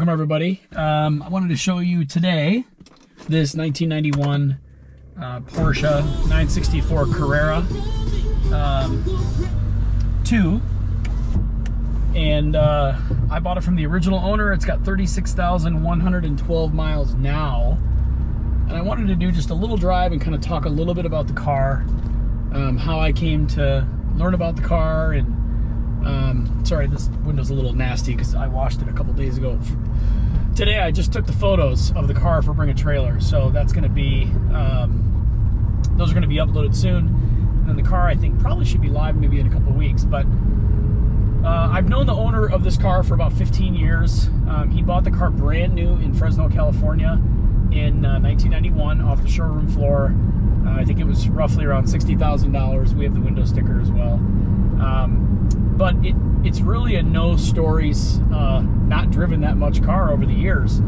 Welcome everybody. I wanted to show you today this 1991 Porsche 964 Carrera 2, and I bought it from the original owner. It's got 36,112 miles now, and I wanted to do just a little drive and kind of talk a little bit about the car, how I came to learn about the car, and sorry, this window's a little nasty because I washed it a couple days ago. Today I just took the photos of the car for Bring a Trailer, so that's going to be, those are going to be uploaded soon. And then the car, I think, probably should be live maybe in a couple of weeks. But I've known the owner of this car for about 15 years. He bought the car brand new in Fresno, California in 1991 off the showroom floor. I think it was roughly around $60,000. We have the window sticker as well. But it's really a no stories, not driven that much car over the years.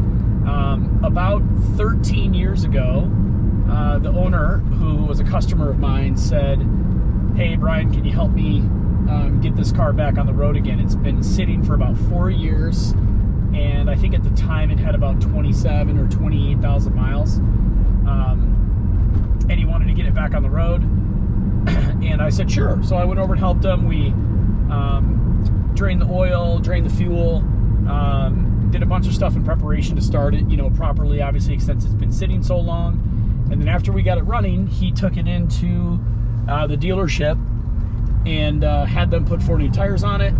About 13 years ago, the owner, who was a customer of mine, said, "Hey Brian, can you help me get this car back on the road again? It's been sitting for about 4 years, and I think at the time it had about 27 or 28,000 miles, and he wanted to get it back on the road." And I said sure. So I went over and helped him. We drained the oil, drained the fuel, did a bunch of stuff in preparation to start it, properly, obviously, since it's been sitting so long. And then after we got it running, he took it into the dealership and had them put 4 new tires on it,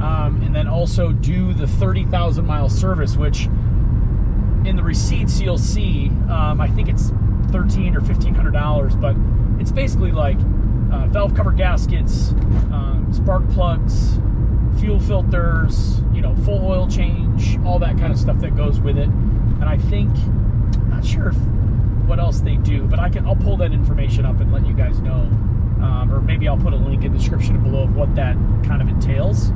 and then also do the 30,000 mile service, which in the receipts you'll see, I think it's $1,300 or $1,500, but it's basically like valve cover gaskets, spark plugs, fuel filters, full oil change, all that kind of stuff that goes with it. And I think, I'm not sure what else they do, but I'll pull that information up and let you guys know, or maybe I'll put a link in the description below of what that kind of entails.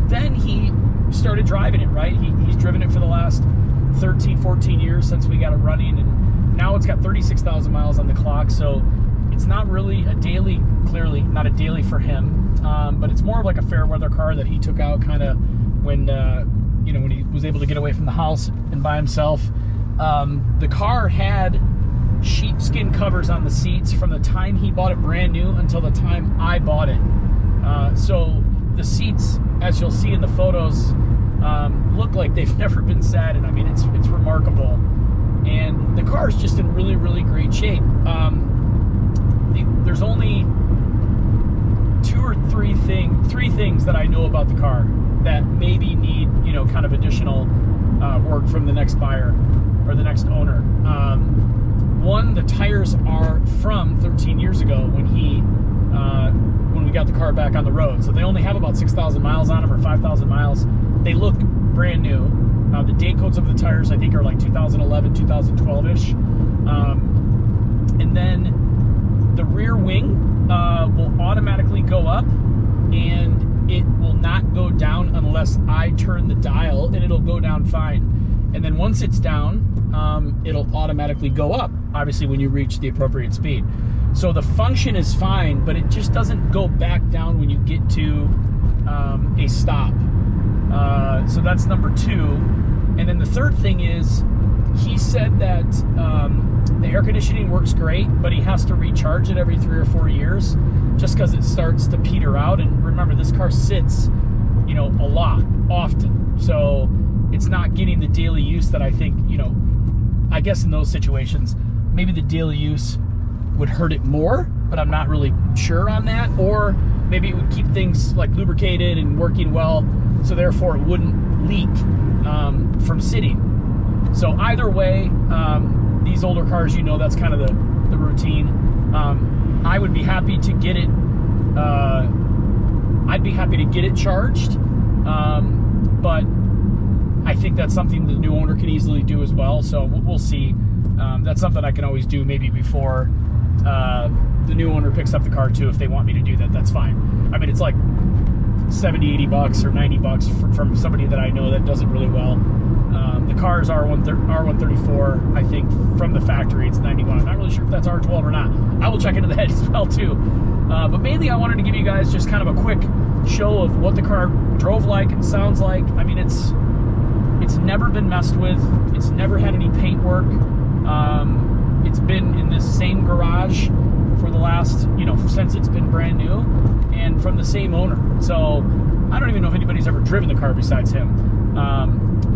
Then he started driving it, right? He's driven it for the last 13, 14 years since we got it running, and now it's got 36,000 miles on the clock. So it's not really a daily, clearly not a daily for him, but it's more of like a fair weather car that he took out kind of when, when he was able to get away from the house and by himself. The car had sheepskin covers on the seats from the time he bought it brand new until the time I bought it. So the seats, as you'll see in the photos, look like they've never been satin. I mean, it's remarkable. And the car is just in really, really great shape. There's only three things that I know about the car that maybe need, kind of additional work from the next buyer or the next owner. One, the tires are from 13 years ago when we got the car back on the road. So they only have about 6,000 miles on them, or 5,000 miles. They look brand new. The date codes of the tires, I think, are like 2011, 2012-ish. And then the rear wing will automatically go up, and it will not go down unless I turn the dial, and it'll go down fine. And then once it's down, it'll automatically go up, obviously, when you reach the appropriate speed. So the function is fine, but it just doesn't go back down when you get to a stop. So that's number 2. And then the third thing is, he said that the air conditioning works great, but he has to recharge it every 3 or 4 years just because it starts to peter out. And remember, this car sits, a lot, often. So it's not getting the daily use that I think, I guess in those situations, maybe the daily use would hurt it more, but I'm not really sure on that. Or maybe it would keep things like lubricated and working well, so therefore it wouldn't leak from sitting. So either way, these older cars, that's kind of the routine. I would be happy to get it. I'd be happy to get it charged, but I think that's something the new owner can easily do as well. So we'll see. That's something I can always do maybe before the new owner picks up the car too. If they want me to do that, that's fine. I mean, it's like 70, 80 bucks or 90 bucks from somebody that I know that does it really well. The car is R134, I think, from the factory. It's 91. I'm not really sure if that's R12 or not. I will check into that as well too. But mainly I wanted to give you guys just kind of a quick show of what the car drove like and sounds like. I mean, it's It's never been messed with. It's never had any paint work. It's been in this same garage for the last, since it's been brand new, and from the same owner. So I don't even know if anybody's ever driven the car besides him.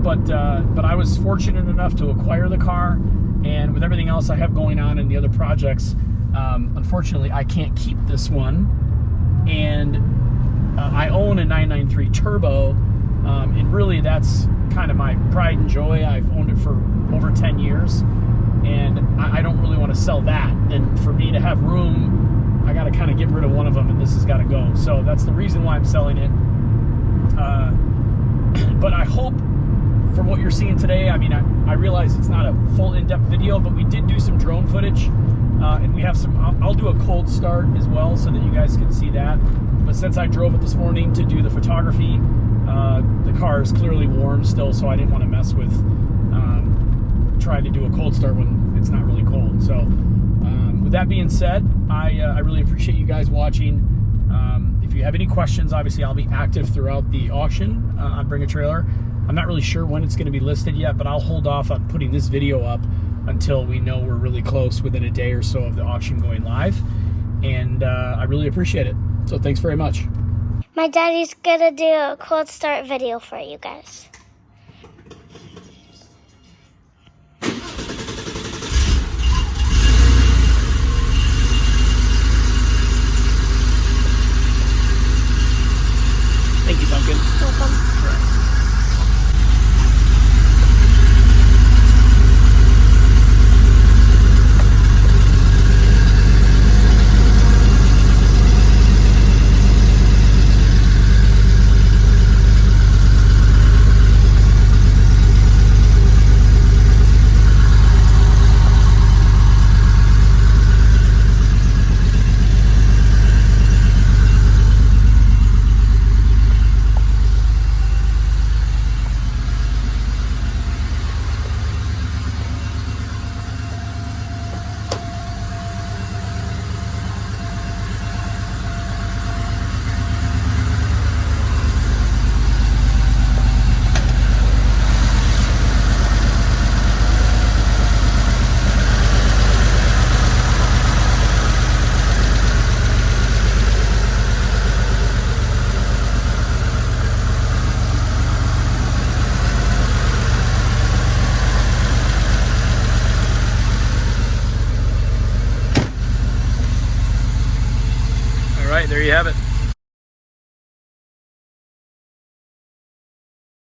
But I was fortunate enough to acquire the car, and with everything else I have going on in the other projects, unfortunately I can't keep this one. And I own a 993 Turbo, and really that's kind of my pride and joy. I've owned it for over 10 years, and I don't really want to sell that. And for me to have room, I got to kind of get rid of one of them, and this has got to go. So that's the reason why I'm selling it. But I hope from what you're seeing today, I mean, I realize it's not a full in-depth video, but we did do some drone footage, and we have some, I'll do a cold start as well so that you guys can see that. But since I drove it this morning to do the photography, the car is clearly warm still, so I didn't want to mess with trying to do a cold start when it's not really cold. So with that being said, I really appreciate you guys watching. If you have any questions, obviously I'll be active throughout the auction on Bring a Trailer. I'm not really sure when it's going to be listed yet, but I'll hold off on putting this video up until we know we're really close, within a day or so of the auction going live. And I really appreciate it. So thanks very much. My daddy's gonna do a cold start video for you guys. Thank you, Duncan. Welcome. All right, there you have it.